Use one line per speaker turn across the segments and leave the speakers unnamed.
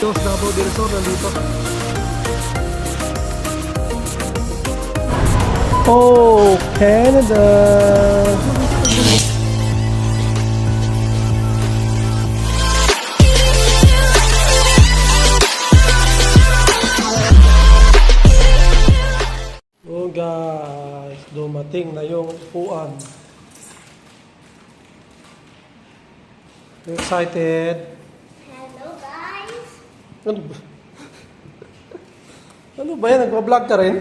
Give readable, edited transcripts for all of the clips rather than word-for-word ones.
Dos Davao del Sur nandito. Oh, Canada! Oh guys, dumating na yung upuan. Excited?
Hello guys!
Ano ba? Ano ba yan? Nagpa-vlog ka rin?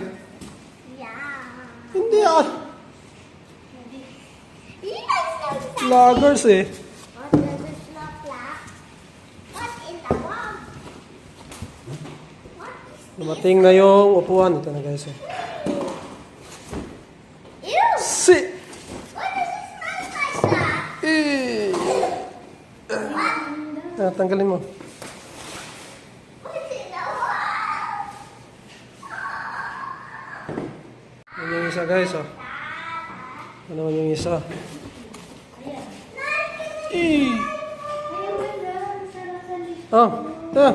Yeah!
Hindi ah.
Yes!
Vloggers eh.
What does it look like? What in the world? What is
Dumating na yung upuan. Ito na guys eh.
Ew!
Si!
What does it smell like that?
Eh!
What?
Tanggalin mo.
What's in the world?
Yan yung isa guys oh. Ano naman yung isa? Eh! Ah! Ito!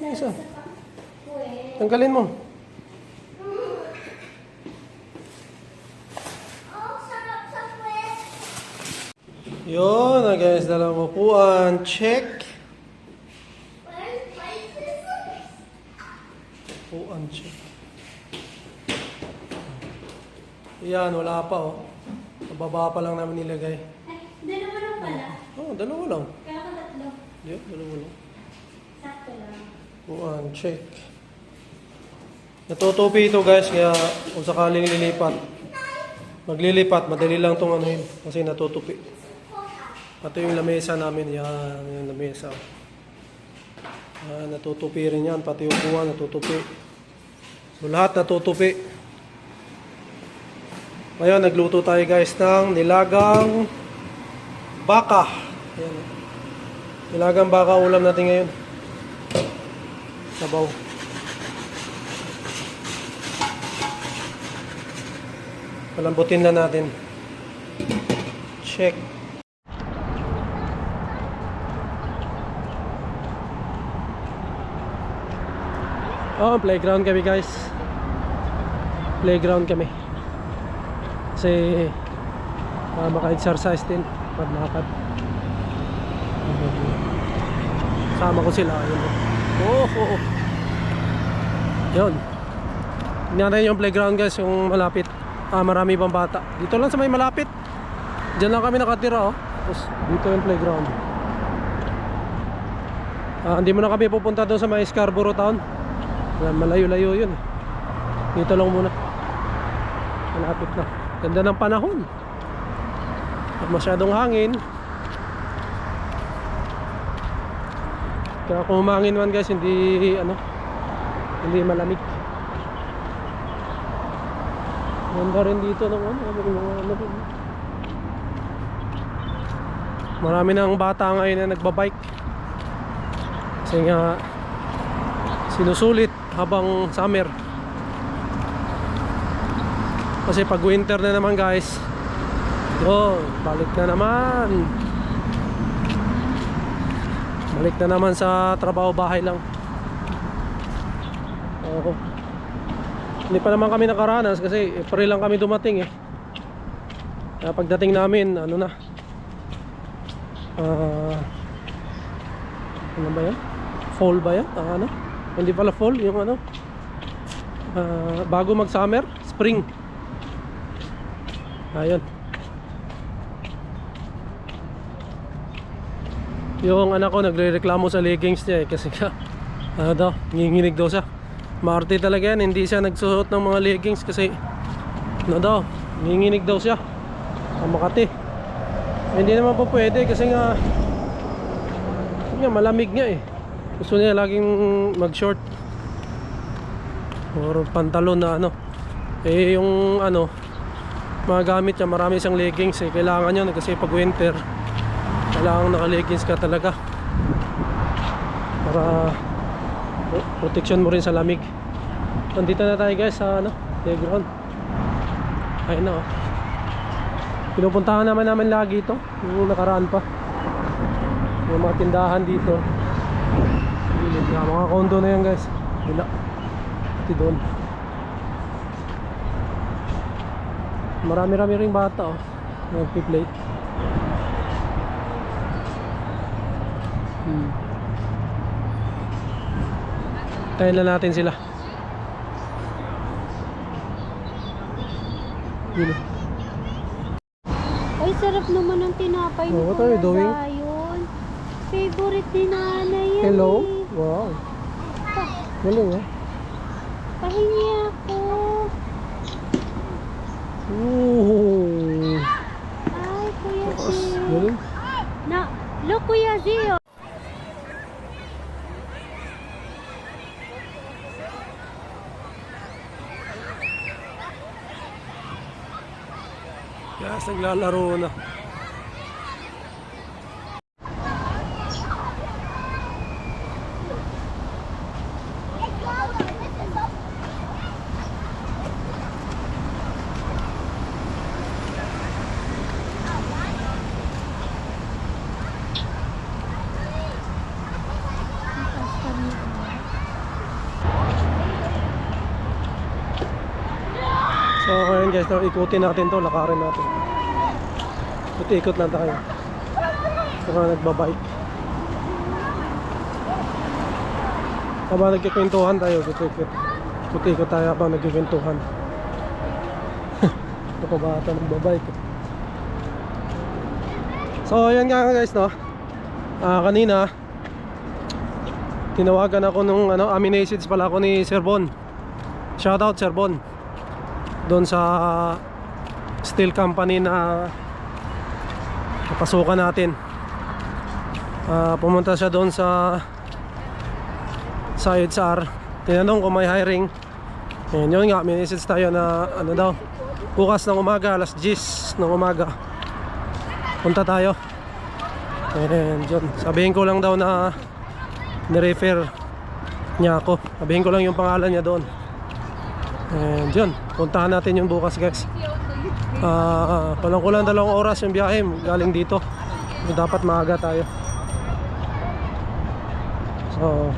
Isa. Tanggalin mo.
Oh, sarap sa puwet!
Yun na guys, dalawang upuan. Check.
Where's my scissors?
Upuan check. Yan, wala pa oh. Sa baba pa lang namin nilagay.
Ay, dalawa lang pala.
Oh, dalawa lang.
Kaya ka tatlo.
Yeah, dalawa lang.
Sakto lang.
Upuan check. Natutupi ito guys, kaya kung sakaling lilipat, maglilipat, madali lang itong ano yun, kasi natutupi. Ito yung lamesa namin, yan, yung lamesa. Natutupi rin yan, pati upuan natutupi. So lahat natutupi. Ngayon, nagluto tayo guys ng nilagang baka. Ayan. Nilagang baka ulam natin ngayon. Sabaw. Palambutin na natin. Check. Oh, playground kami guys. Playground kami. Kasi maka-exercise din. Maglakad. Sama ko sila. Yun. Oh. Yun. Tingnan natin yung playground guys, yung malapit. Marami pang bata. Dito lang sa may malapit. Diyan lang kami nakatira oh. Tapos dito yung playground. Hindi mo na kami pupunta doon sa may Scarborough Town. Malayo-layo yun. Dito lang muna. Malapit na. Ganda ng panahon. At masyadong hangin. Kaya kung umangin man guys, hindi malamig. Ganda rin dito ng marami ng bata ngayon na nagbabike. Kasi nga sinusulit habang summer. Kasi pag winter na naman guys, balik na naman. Balik na naman sa trabaho, bahay lang. Hindi pa naman kami nakaranas kasi April lang kami dumating eh. Kaya pagdating namin, ano ba yan? Fall ba yan? Hindi pala fall, yung bago mag summer, spring. Ayun. Yung anak ko nagre-reklamo sa leggings niya eh, kasi nginginig daw siya. Maarte talaga yan, hindi siya nagsusuot ng mga leggings kasi nginginig daw siya sa Makati. Hindi naman po pwede kasi nga malamig nga eh. Gusto niya laging mag-short or pantalon na yung mga gamit niya, marami siyang leggings eh. Kailangan yun kasi pag winter kailangan naka-leggings ka talaga para protection mo rin sa lamig. Nandito na tayo guys sa playground. Ayun na oh. Pinupuntahan namin lagi ito yung nakaraan pa. Yung mga tindahan dito, gilid. Mga condo na yan guys. Bila. Pati doon. Marami-rami ring bata oh. Nagpi-play. Tayo na natin sila. Yun.
Ay, sarap naman ang tinapay
Oh,
ni
what are you
Kuya
doing?
Zion. Favorite ni nanay yan.
Hello?
eh.
Wow. Galing oh.
Pahingi ako.
Ooh.
Ay, Kuya
Taas.
Zio.
Galing.
Look, Kuya Zio.
Yes, naglalaro na. So ngayon guys, ikutin natin to, lakarin natin. Ikot lang tayo. Ito nga nagbabike. Habang nagkikwentuhan tayo, ikot tayo habang nagkikwentuhan. Ito pa bata nagbabike. So yan nga guys no. Kanina tinawagan ako nung message pala ako ni Sir Bon. Shoutout Sir Bon. Doon sa steel company na napasukan natin. Pumunta siya doon sa HR. Tinanong kung may hiring. And yun nga, may message tayo na daw, bukas ng umaga, alas 10 ng umaga punta tayo. And yun, sabihin ko lang daw na nirefer niya ako. Sabihin ko lang yung pangalan niya doon. And yun, puntahan natin yung bukas guys. Kulang 2 oras yung biyahe galing dito. Dapat maaga tayo. So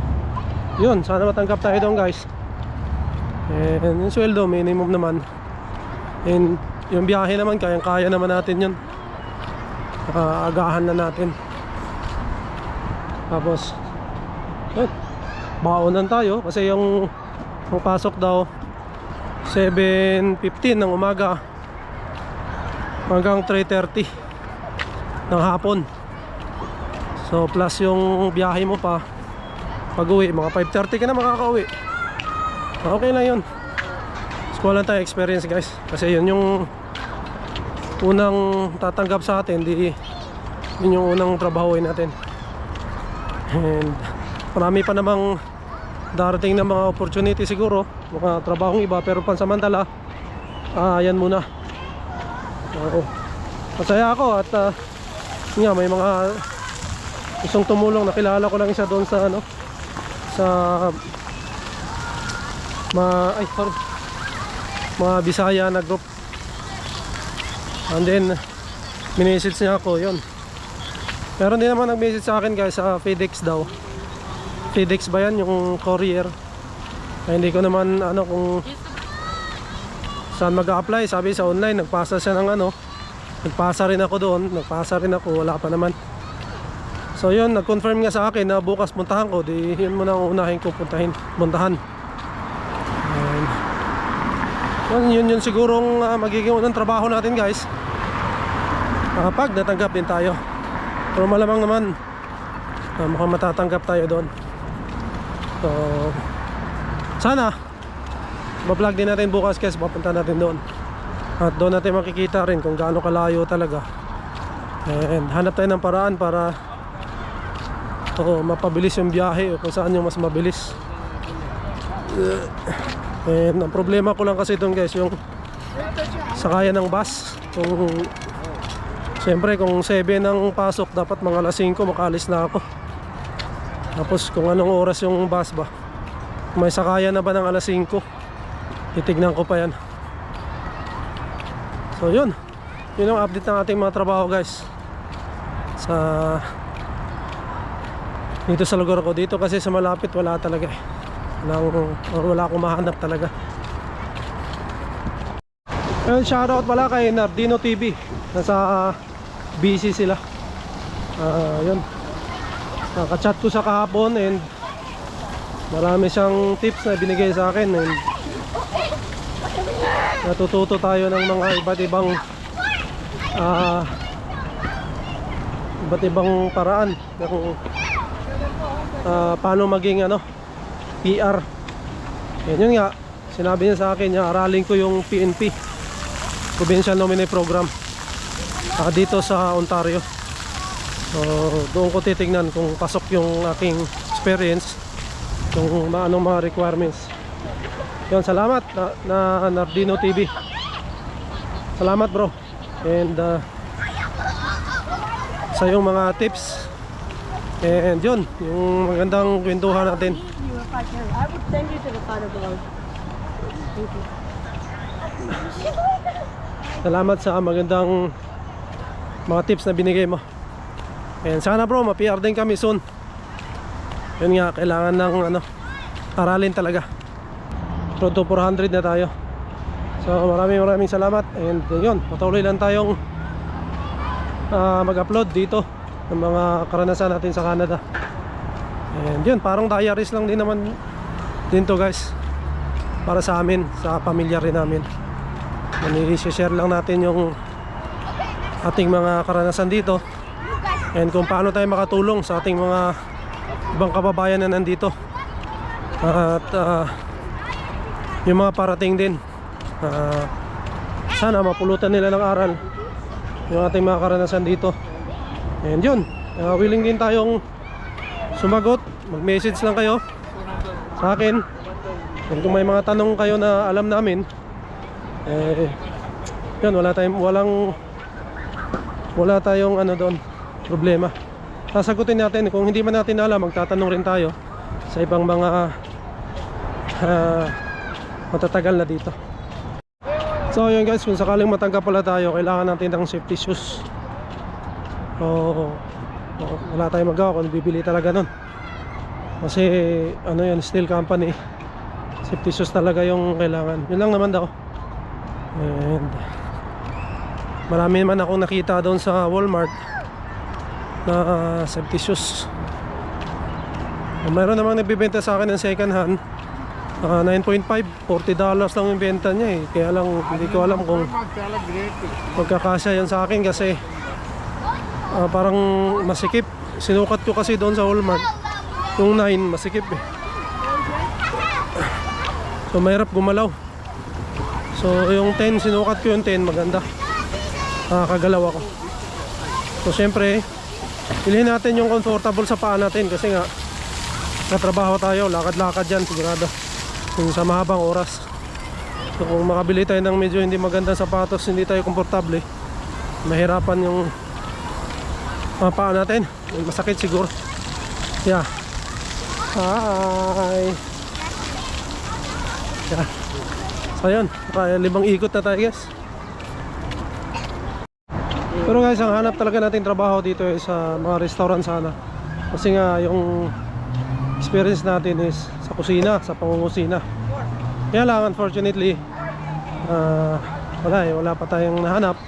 yun, sana matanggap tayo doon guys. And yung sweldo minimum naman. And yung biyahe naman, kaya naman natin yun. Agahan na natin. Tapos yun, baonan tayo. Kasi yung pasok daw 7:15 ng umaga hanggang 3:30 ng hapon. So plus yung biyahe mo pa pag uwi, mga 5:30 ka na makakauwi. Okay lang yun. School lang tayo experience guys. Kasi yun yung unang tatanggap sa atin. Yun yung unang trabahoin natin. And marami pa namang darating na mga opportunity siguro, mga trabahong iba, pero pansamantala yan muna. Masaya ako at nga may mga gustong tumulong. Nakilala ko lang isa doon sa sa mga Bisaya na group. And then minessage niya ako yun. Pero hindi naman nag-message sa akin guys sa FedEx daw. FedEx ba yan, yung courier? Hindi ko naman kung saan mag-a-apply. Sabi sa online, nagpasa siya ng nagpasa rin ako doon. Nagpasa rin ako, wala pa naman. So yun, nag-confirm nga sa akin na bukas puntahan ko. Di yun muna ang unahin ko puntahan. And yun sigurong magiging unang trabaho natin guys. Pag natanggap din tayo. Pero malamang naman mukhang matatanggap tayo doon. So sana ba-vlog din natin bukas guys, papunta natin doon. At doon natin makikita rin kung gaano kalayo talaga. And hanap tayo ng paraan para mapabilis yung biyahe o kung saan yung mas mabilis. And ang problema ko lang kasi doon guys, yung sakayan ng bus. Siyempre kung 7 ang pasok, dapat mga alas 5 makaalis na ako. Tapos kung anong oras yung bus ba, may sakayan na ba ng alas 5, titignan ko pa yan. So yun ang update ng ating mga trabaho guys sa dito sa lugar ko. Dito kasi sa malapit wala talaga eh. Wala akong mahanap talaga. And shoutout pala kay Nardino TV. Nasa busy sila. Yun. Nakachat ko sa kahapon and marami siyang tips na binigay sa akin and natututo tayo ng mga iba't ibang paraan kung paano maging PR. Yun nga, sinabi niya sa akin niya, aralin ko yung PNP, Provincial Nominee Program, dito sa Ontario. So doon ko titignan kung pasok yung aking experience, kung anong mga requirements. Yun, salamat na Nardino TV. Salamat bro. And sa yung mga tips. And yun, yung magandang kwentuhan natin.
I would send you to the father below. Thank you.
Salamat sa magandang mga tips na binigay mo. And sana bro, ma-PR din kami soon. Yun nga, kailangan ng aralin talaga. Road to 400 na tayo. So maraming salamat. And yun, patuloy lang tayong mag-upload dito ng mga karanasan natin sa Canada. And yun, parang diaries lang din naman din to guys, para sa amin, sa pamilya rin namin. I-share lang natin yung ating mga karanasan dito and kung paano tayo makatulong sa ating mga ibang kababayan na nandito. At yung mga parating din, sana mapulutan nila ng aral yung ating mga karanasan dito. And yun, willing din tayong sumagot. Mag-message lang kayo sa akin. And kung may mga tanong kayo na alam namin, yun, wala tayong doon problema. Sasagutin natin. Kung hindi man natin alam, magtatanong rin tayo sa ibang mga matatagal na dito. So yun guys, kung sakaling matangkap pala tayo, kailangan natin ng safety shoes. Wala tayong magawa kung bibili talaga nun. Kasi yan, steel company, safety shoes talaga yung kailangan. Yun lang naman daw. And marami naman akong nakita doon sa Walmart na safety shoes. Mayroon namang nagbibenta sa akin ng second hand, 9.5, $40 lang yung benta niya eh. Kaya lang hindi ko alam kung magkakasya yan sa akin kasi parang masikip. Sinukat ko kasi doon sa Walmart yung 9, masikip eh. So mahirap gumalaw. So yung 10, sinukat ko yung 10, maganda. Kagalaw ako. So syempre, bilhin natin yung comfortable sa paa natin kasi nga natrabaho tayo, lakad-lakad dyan sigurado yung sa mahabang oras. So kung makabili tayo ng medyo hindi magandang sapatos, hindi tayo komportable, mahirapan yung paa natin. Masakit siguro. Yeah. Hi. Yeah. So yun, 5 ikot na tayo guys. Pero guys, ang hanap talaga natin trabaho dito ay sa mga restaurant sana. Kasi nga yung experience natin is sa kusina, sa pangungusina. Kaya lang unfortunately wala pa tayong nahanap.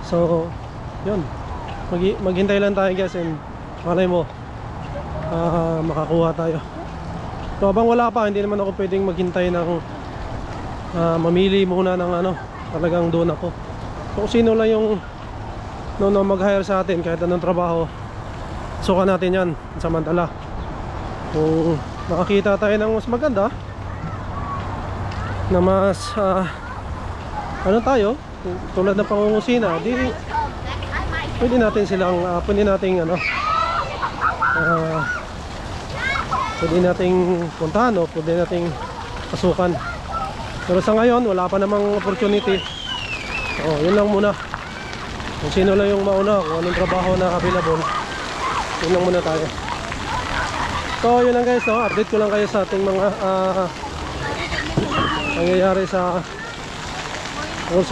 So yun, maghintay lang tayo guys and malay mo makakuha tayo. So habang wala pa, hindi naman ako pwedeng maghintay ng mamili muna ng talagang doon ako. So kung sino lang yung mag-hire sa atin kahit anong trabaho, suka natin yan samantala. Kung makakita tayo ng mas maganda na mas tayo tulad ng pangungusina, di pwede natin silang pwede nating puntahan o pwede nating pasukan. Pero sa ngayon wala pa namang opportunity. Yun lang muna. Kung sino lang yung mauna, kung anong trabaho na available, yun lang muna tayo. So yun lang guys, update ko lang kayo sa ating mga nangyayari sa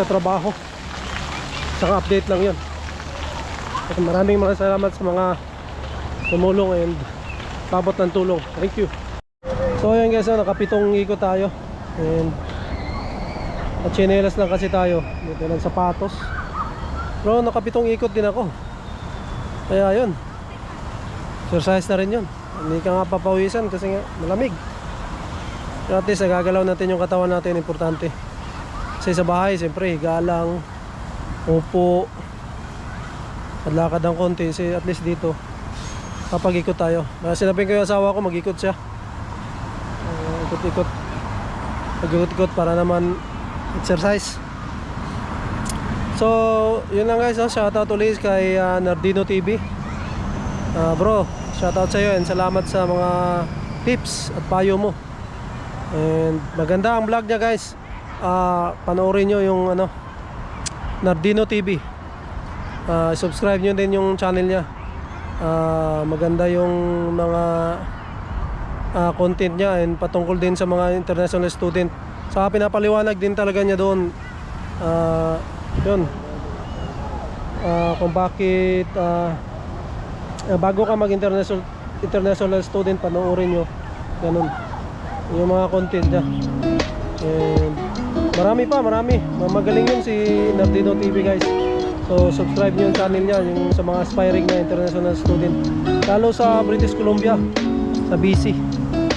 trabaho. Saka update lang yun. At maraming salamat sa mga tumulong and pabot ng tulong. Thank you. So yun guys, nakapitong ikot tayo. And at chinelas lang kasi tayo. Dito lang sapatos. Pero nakapitong ikot din ako. Kaya yun, exercise na rin yun. Hindi ka nga papawisan kasi nga malamig. Pero at least nagagalaw natin yung katawan natin, importante. Kasi sa bahay, siyempre, galang, upo, at lakad ng konti. Kasi at least dito, kapag ikot tayo. Sinabi ko yung asawa ko, mag-ikot siya. Ikot-ikot. Mag-ikot-ikot para naman exercise. So, yun lang guys, no? Shoutout ulit kay Nardino TV. Bro, shoutout sa iyo and salamat sa mga tips at payo mo. And maganda ang vlog niya guys. Panoorin nyo yung Nardino TV. Subscribe nyo din yung channel niya. Maganda yung mga content niya and patungkol din sa mga international student. Saka pinapaliwanag din talaga niya doon yun, kung bakit bago ka mag international student, panoorin nyo ganun yung mga content niya. And marami magaling yun si Nardino TV guys. So subscribe nyo yung channel niya, yung sa mga aspiring na international student, lalo sa British Columbia, sa BC.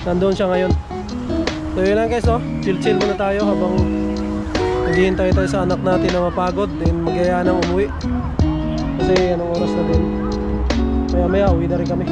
Nandoon siya ngayon. So yun lang guys, no? Chill muna tayo habang naghihintay tayo sa anak natin na mapagod, then magyaya ng umuwi kasi anong oras na din, maya uwi na rin kami.